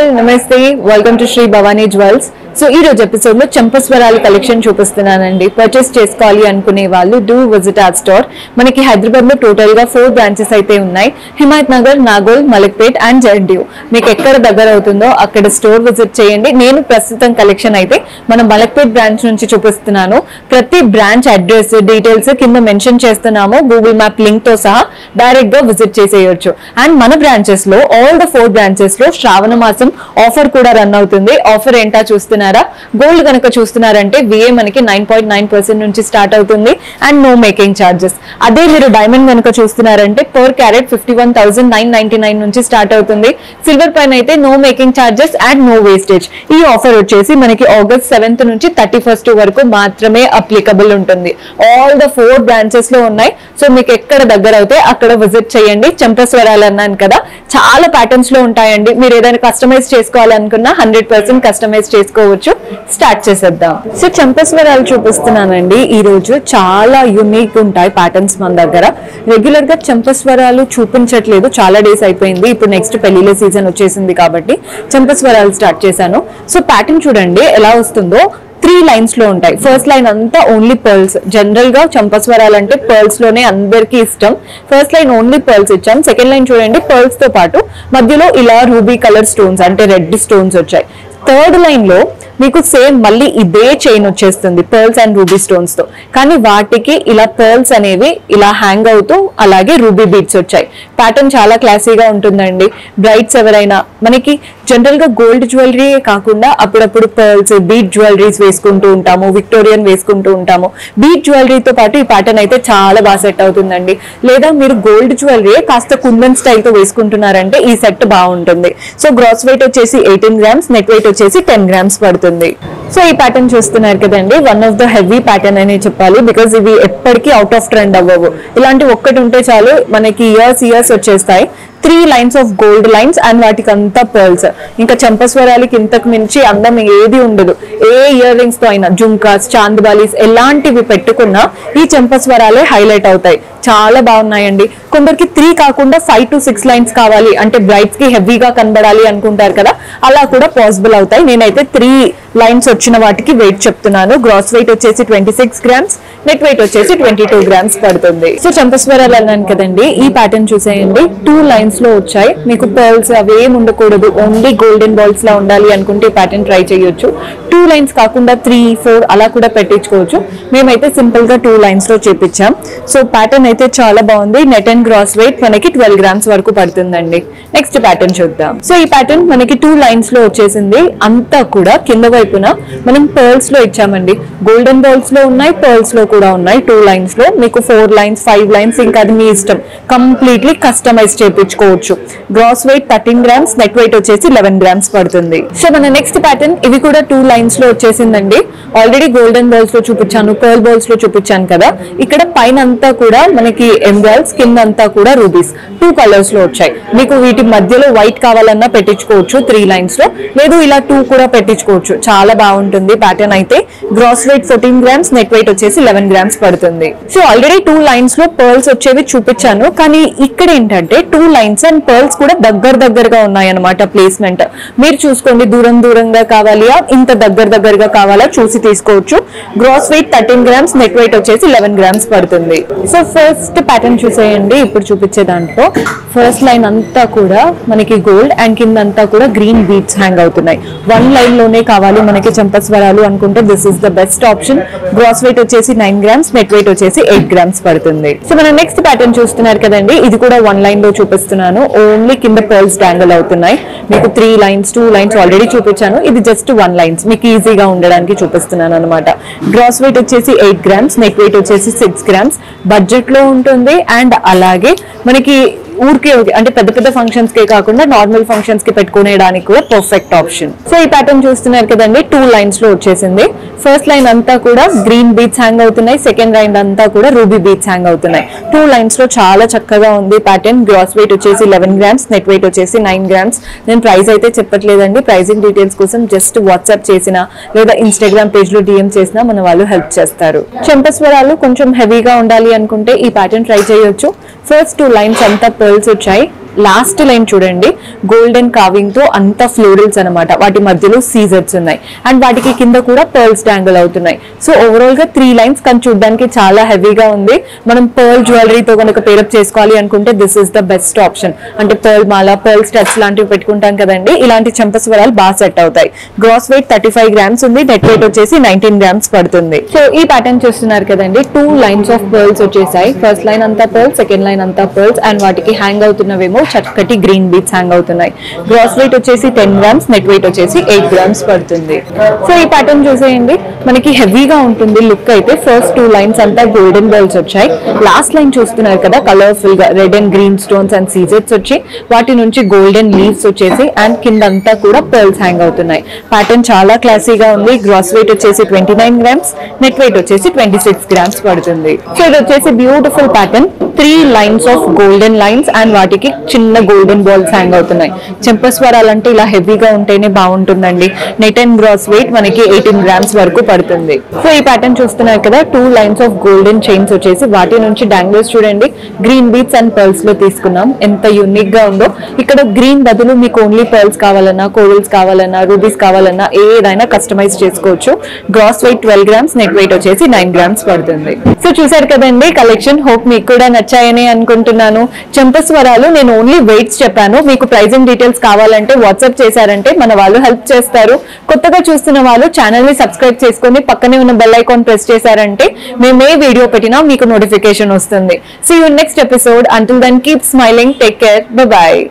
All నమస్తే welcome to Shri Bhavani jewels. So ఈ రోజు ఎపిసోడ్ లో చంపస్వరాల కలెక్షన్ చూపిస్తున్నానండి. పర్చేస్ చేసుకోవాలి అనుకునే వాళ్ళు డూ విజిట్ అవర్ స్టోర్. మనకి హైదరాబాద్ లో టోటల్ గా 4 బ్రాంచెస్ అయితే ఉన్నాయి. హిమాయత్ నగర్, నాగోల్, మలక్పేట్ అండ్ జెండ్యూ. మీకు ఎక్కడ దగ్గర అవుతుందో అక్కడ స్టోర్ విజిట్ చేయండి. నేను ప్రస్తుతం కలెక్షన్ అయితే మన మలక్పేట్ బ్రాంచ్ నుంచి చూపిస్తున్నాను. ప్రతి బ్రాంచ్ అడ్రస్ డీటెయిల్స్ కింద మెన్షన్ చేస్తున్నాము. గూగుల్ మ్యాప్ లింక్ తో సహా డైరెక్ట్ గా విజిట్ చేసేయచ్చు. అండ్ మన బ్రాంచెస్ లో ఆల్ ద 4 బ్రాంచెస్ లో శ్రావణ మాసం ఆఫర్ కూడా రన్ అవుతుంది. ఆఫర్ ఏంటా చూస్తున్నారా? గోల్డ్ కనుక చూస్తున్నారంటే విఏ మనకి 9.9% నుంచి స్టార్ట్ అవుతుంది అండ్ నో మేకింగ్ చార్జెస్. అదే మీరు డైమండ్ కనుక చూస్తున్నారంటే పర్ క్యారెట్ 51,999 నుంచి స్టార్ట్ అవుతుంది. సిల్వర్ పైన అయితే no making charges and no wastage. ఈ ఆఫర్ వచ్చేసి మనకి ఆగస్ట్ 7th నుంచి 31st వరకు మాత్రమే అప్లికబుల్ ఉంటుంది. ఆల్ ద 4 బ్రాంచెస్ లో ఉన్నాయి. సో మీకు ఎక్కడ దగ్గర అయితే అక్కడ విజిట్ చేయండి. చంపస్వరాలు అన్నాను కదా, చాలా ప్యాటర్న్స్ లో ఉంటాయండి. మీరు ఏదైనా కస్టమైజ్ చేసుకోవాలనుకున్నా 100% కస్టమైజ్ చేసుకోవచ్చు. స్టార్ట్ చేసేద్దాం. సో చంపస్వరాలు చూపిస్తున్నానండి. ఈ రోజు చాలా యూనిక్ ఉంటాయి ప్యాటర్న్స్ మన దగ్గర. రెగ్యులర్ గా చంపస్వరాలు చూపించట్లేదు, చాలా డేస్ అయిపోయింది. ఇప్పుడు నెక్స్ట్ పెళ్లిళ్ళ సీజన్ వచ్చేసింది కాబట్టి చంపస్వరాలు స్టార్ట్ చేశాను. సో ప్యాటర్న్ చూడండి ఎలా వస్తుందో. 3 లైన్స్ లో ఉంటాయి. ఫస్ట్ లైన్ అంతా ఓన్లీ పర్ల్స్. జనరల్ గా చంపస్వరాలు అంటే పర్ల్స్ లోనే అందరికి ఇష్టం. ఫస్ట్ లైన్ ఓన్లీ పర్ల్స్ ఇచ్చాం. సెకండ్ లైన్ చూడండి పర్ల్స్ తో పాటు మధ్యలో ఇలా రూబీ కలర్ స్టోన్స్ అంటే రెడ్ స్టోన్స్ వచ్చాయి. థర్డ్ లైన్ లో మీకు సేమ్ మళ్ళీ ఇదే చైన్ వచ్చేస్తుంది పర్ల్స్ అండ్ రూబీ స్టోన్స్ తో, కానీ వాటికి ఇలా పర్ల్స్ అనేవి ఇలా హ్యాంగ్ అవుతూ అలాగే రూబీ బీడ్స్ వచ్చాయి. ప్యాటర్న్ చాలా క్లాసీగా ఉంటుందండి. బ్రైడ్స్ ఎవరైనా మనకి జనరల్ గా గోల్డ్ జ్యువెలరీ కాకుండా అప్పుడప్పుడు పర్ల్స్ బీడ్ జ్యువెలరీస్ వేసుకుంటూ ఉంటాము, విక్టోరియన్ వేసుకుంటూ ఉంటాము. బీడ్ జ్యువెలరీతో పాటు ఈ ప్యాటర్న్ అయితే చాలా బాగా సెట్ అవుతుందండి. లేదా మీరు గోల్డ్ జ్యువెలరీ కాస్త కుందన్ స్టైల్ తో వేసుకుంటున్నారంటే ఈ సెట్ బాగుంటుంది. సో గ్రాస్ వెయిట్ వచ్చేసి 18 grams, నెట్ వెయిట్ వచ్చేసి 10 grams పడుతుంది. సో ఈ ప్యాటర్న్ చూస్తున్నారు కదండి, one of the heavy pattern అని చెప్పాలి. బికాస్ ఇవి ఎప్పటికీ అవుట్ ఆఫ్ ట్రెండ్ అవ్వవు. ఇలాంటి ఒక్కటి ఉంటే చాలు మనకి ఇయర్స్ వచ్చేస్తాయి. 3 lines of gold lines and వాటికి అంతా పర్ల్స్. ఇంకా చంపస్వరాలకి ఇంతకు మించి అందం ఏది ఉండదు. ఏ ఇయర్ రింగ్స్ తో అయినా జుంకాస్, చాందబాలీస్ ఎలాంటివి పెట్టుకున్నా ఈ చంపస్వరాలే హైలైట్ అవుతాయి. చాలా బాగున్నాయండి. కొందరికి 3 కాకుండా 5 to 6 lines కావాలి అంటే బ్రైడ్స్ కి హెవీగా కనబడాలి అనుకుంటారు కదా, అలా కూడా పాసిబుల్ అవుతాయి. నేనైతే 3 lines వచ్చిన వాటికి వెయిట్ చెప్తున్నాను. గ్రాస్ వెయిట్ వచ్చేసి 26 grams, నెట్ వెయిట్ వచ్చేసి 22 grams పడుతుంది. సో చంపస్వరాలు అన్నాను కదండి, ఈ ప్యాటర్న్ చూసేయండి. 2 lines లో వచ్చాయి. మీకు పర్ల్స్ అవేం ఉండకూడదు, ఓన్లీ గోల్డెన్ బాల్స్ లా ఉండాలి అనుకుంటే ఈ ప్యాటర్న్ ట్రై చేయొచ్చు. 2 lines కాకుండా 3, 4 అలా కూడా పెట్టించుకోవచ్చు. మేమైతే సింపుల్ గా 2 lines లో చేపించాం. సో ప్యాటర్న్ అయితే చాలా బాగుంది. నెట్ అండ్ గ్రాస్ వెయిట్ మనకి 12 grams వరకు పడుతుందండి. నెక్స్ట్ ప్యాటర్న్ చూద్దాం. సో ఈ ప్యాటర్న్ మనకి 2 lines లో వచ్చేసింది. అంతా కూడా కింద వైపున మనం పర్ల్స్ లో ఇచ్చామండి. గోల్డెన్ బాల్స్ లో ఉన్నాయి, పర్ల్స్ లో కూడా ఉన్నాయి. 2 lines లో మీకు 4 lines, 5 lines ఇంకా అది మీ ఇష్టం. కంప్లీట్లీ కస్టమైజ్ చేయించుకోవచ్చు. Gross weight 13 grams, net weight వచ్చేసి 11 grams పడుతుంది. సో మన నెక్స్ట్ ప్యాటర్న్ ఇవి కూడా 2 lines లో వచ్చేసిందండి. ఆల్రెడీ గోల్డెన్ బాల్స్ లో చూపించాను, పర్ల్ బాల్స్ లో చూపించాను కదా. ఇక్కడ పైన అంతా కూడా మనకి ఎమరాల్డ్స్, కింద అంతా కూడా రూబీస్ 2 కలర్స్ లో వచ్చాయి. మీకు వీటి మధ్యలో వైట్ కావాలన్నా పెట్టించుకోవచ్చు 3 lines లో, లేదు ఇలా 2 కూడా పెట్టించుకోవచ్చు. చాలా బాగుంటుంది ప్యాటర్న్ అయితే. Gross weight 14 grams, net weight వచ్చేసి 11 grams పడుతుంది. సో ఆల్రెడీ 2 lines లో పర్ల్స్ వచ్చేవి చూపించాను, కానీ ఇక్కడ ఏంటంటే 2 lines అండ్ పర్ల్స్ కూడా దగ్గరగా ఉన్నాయన్నమాట ప్లేస్మెంట్. మీరు చూసుకోండి, దూరంగా కావాలా ఇంత దగ్గరగా కావాలా చూసి తీసుకోవచ్చు. Gross weight 13 grams, net weight వచ్చేసి 11 grams పడుతుంది. సో ఫస్ట్ ప్యాటర్న్ చూసేయండి. ఇప్పుడు చూపించే దాంట్లో ఫస్ట్ లైన్ అంతా కూడా మనకి గోల్డ్ అండ్ కింద అంతా కూడా గ్రీన్ బీడ్స్ హ్యాంగ్ అవుతున్నాయి. 1 line లోనే కావాలి మనకి చంపస్వరాలు అనుకుంటే this is the best option. Gross weight వచ్చేసి 9 grams, నెట్ వెయిట్ వచ్చేసి 8 grams పడుతుంది. సో మన నెక్స్ట్ ప్యాటర్న్ చూస్తున్నారు కదండి, ఇది కూడా 1 line లో చూపిస్తున్నాను. ఓన్లీ కింద పర్ల్స్ డాంగిల్ అవుతున్నాయి. మీకు 3 lines, 2 lines ఆల్రెడీ చూపించాను. ఇది జస్ట్ 1 lines మీకు ఈజీగా ఉండడానికి చూపిస్తున్నాను అనమాట. గ్రాస్ వెయిట్ వచ్చేసి 8 grams, నెట్ వెయిట్ వచ్చేసి 6 grams. బడ్జెట్ లో ఉంటుంది అండ్ అలాగే మనకి ఊరికే అంటే పెద్ద ఫంక్షన్స్ కే కాకుండా నార్మల్ ఫంక్షన్స్ కి పెట్టుకునేడానికి కూడా పర్ఫెక్ట్ ఆప్షన్. సో ఈ ప్యాటర్న్ చూస్తున్నారు కదండి, 2 lines లో వచ్చేసింది. ఫస్ట్ లైన్ అంతా కూడా గ్రీన్ బీడ్స్ హ్యాంగ్ అవుతున్నాయి. సెకండ్ లైన్ అంతా కూడా రూబీ బీడ్స్ హ్యాంగ్ అవుతున్నాయి. 2 lines లో చాలా చక్కగా ఉంది ప్యాటర్న్. గ్రాస్ వెయిట్ వచ్చేసి 11 grams, నెట్ వెయిట్ వచ్చేసి 9 grams. నేను ప్రైస్ అయితే చెప్పట్లేదండి. ప్రైసింగ్ డీటెయిల్స్ కోసం జస్ట్ వాట్సాప్ చేసినా లేదా ఇన్స్టాగ్రామ్ పేజ్ లో DM చేసినా మన వాళ్ళు హెల్ప్ చేస్తారు. చంపస్వరాలు కొంచెం హెవీగా ఉండాలి అనుకుంటే ఈ ప్యాటర్న్ ట్రై చేయొచ్చు. ఫస్ట్ 2 lines అంతా పర్ల్స్ వచ్చాయి. లాస్ట్ లైన్ చూడండి, గోల్డెన్ కావింగ్ తో అంతా ఫ్లోరల్స్ అనమాట, వాటి మధ్యలో సీజర్స్ ఉన్నాయి అండ్ వాటికి కింద కూడా పర్ల్స్ డాంగిల్ అవుతున్నాయి. సో ఓవరాల్ గా 3 లైన్స్ కానీ చూడడానికి చాలా హెవీగా ఉంది. మనం పర్ల్ జ్యువెలరీతో కనుక పేరప్ చేసుకోవాలి అనుకుంటే this is the best option. అంటే పర్ల్ మాల, పర్ల్ స్టడ్స్ లాంటివి పెట్టుకుంటాం కదండి, ఇలాంటి చంపస్వరాలు బాగా సెట్ అవుతాయి. గ్రాస్ వెయిట్ 35 గ్రామ్స్ ఉంది, నెట్ వెయిట్ వచ్చేసి 19 గ్రామ్స్ పడుతుంది. సో ఈ ప్యాటర్న్ చూస్తున్నారు కదండి, 2 లైన్స్ ఆఫ్ పర్ల్స్ వచ్చేసాయి. ఫస్ట్ లైన్ అంతా పర్ల్స్, సెకండ్ లైన్ అంతా పర్ల్స్ అండ్ వాటికి హ్యాంగ్ అవుతున్నవేమో చక్కటి గ్రీన్ బీట్స్ హ్యాంగ్ అవుతున్నాయి. గ్రాస్ వెయిట్ వచ్చేసి 10 గ్రామ్స్, నెట్ వెయిట్ వచ్చేసి 8 గ్రామ్స్ పడుతుంది. సో ఈ ప్యాటర్న్ చూసేయండి, మనకి హెవీగా ఉంటుంది లుక్ అయితే. ఫస్ట్ 2 లైన్స్ అంతా గోల్డెన్ బెల్స్ వచ్చాయి. లాస్ట్ లైన్ చూస్తున్నారు కదా, కలర్ఫుల్ గా red and green stones and సీజెట్స్ వచ్చి వాటి నుంచి గోల్డెన్ లీవ్స్ వచ్చేసి అండ్ కింద అంతా కూడా పర్ల్స్ హ్యాంగ్ అవుతున్నాయి. ప్యాటర్న్ చాలా క్లాసీగా ఉంది. గ్రాస్ వెయిట్ వచ్చేసి 29 గ్రామ్స్, నెట్ వెయిట్ వచ్చేసి 26 గ్రామ్స్ పడుతుంది. సో ఇది వచ్చేసి beautiful pattern, 3 lines of golden lines and వాటికి చిన్న గోల్డెన్ బాల్స్ హ్యాంగ్ అవుతున్నాయి. చెంపస్వరాలంటే ఇలా హెవీగా ఉంటేనే బాగుంటుందండి. నెట్ అండ్ గ్రాస్ వెయిట్ మనకి 18 గ్రామ్స్ వరకు పడుతుంది. సో ఈ ప్యాటర్న్ చూస్తున్నారు కదా, 2 లైన్స్ ఆఫ్ గోల్డెన్ చైన్స్ వచ్చేసి వాటి నుంచి డాంగిల్స్ చూడండి గ్రీన్ బీట్స్ అండ్ పర్ల్స్ లో తీసుకున్నాం. ఎంత యూనిక్ గా ఉందో. ఇక్కడ గ్రీన్ బదులు మీకు ఓన్లీ పర్ల్స్ కావాలన్నా, కోరల్స్ కావాలన్నా, రూబీస్ కావాలన్నా ఏదైనా కస్టమైజ్ చేసుకోవచ్చు. Gross weight 12 grams, net weight వచ్చేసి 9 గ్రామ్స్ పడుతుంది. సో చూసారు కదండి కలెక్షన్, హోప్ మీకు కూడా నచ్చాయని అనుకుంటున్నాను. చంపస్వరాలు నేను ఓన్లీ వెయిట్స్ చెప్పాను. మీకు ప్రైజింగ్ డీటెయిల్స్ కావాలంటే వాట్సాప్ చేశారంటే మన వాళ్ళు హెల్ప్ చేస్తారు. కొత్తగా చూస్తున్న వాళ్ళు ఛానల్ ని సబ్స్క్రైబ్ చేసుకుని పక్కనే ఉన్న బెల్ ఐకాన్ ప్రెస్ చేశారంటే మేము ఏ వీడియో పెట్టినా మీకు నోటిఫికేషన్ వస్తుంది. See you in next episode. Until then, keep smiling. Take care. Bye bye.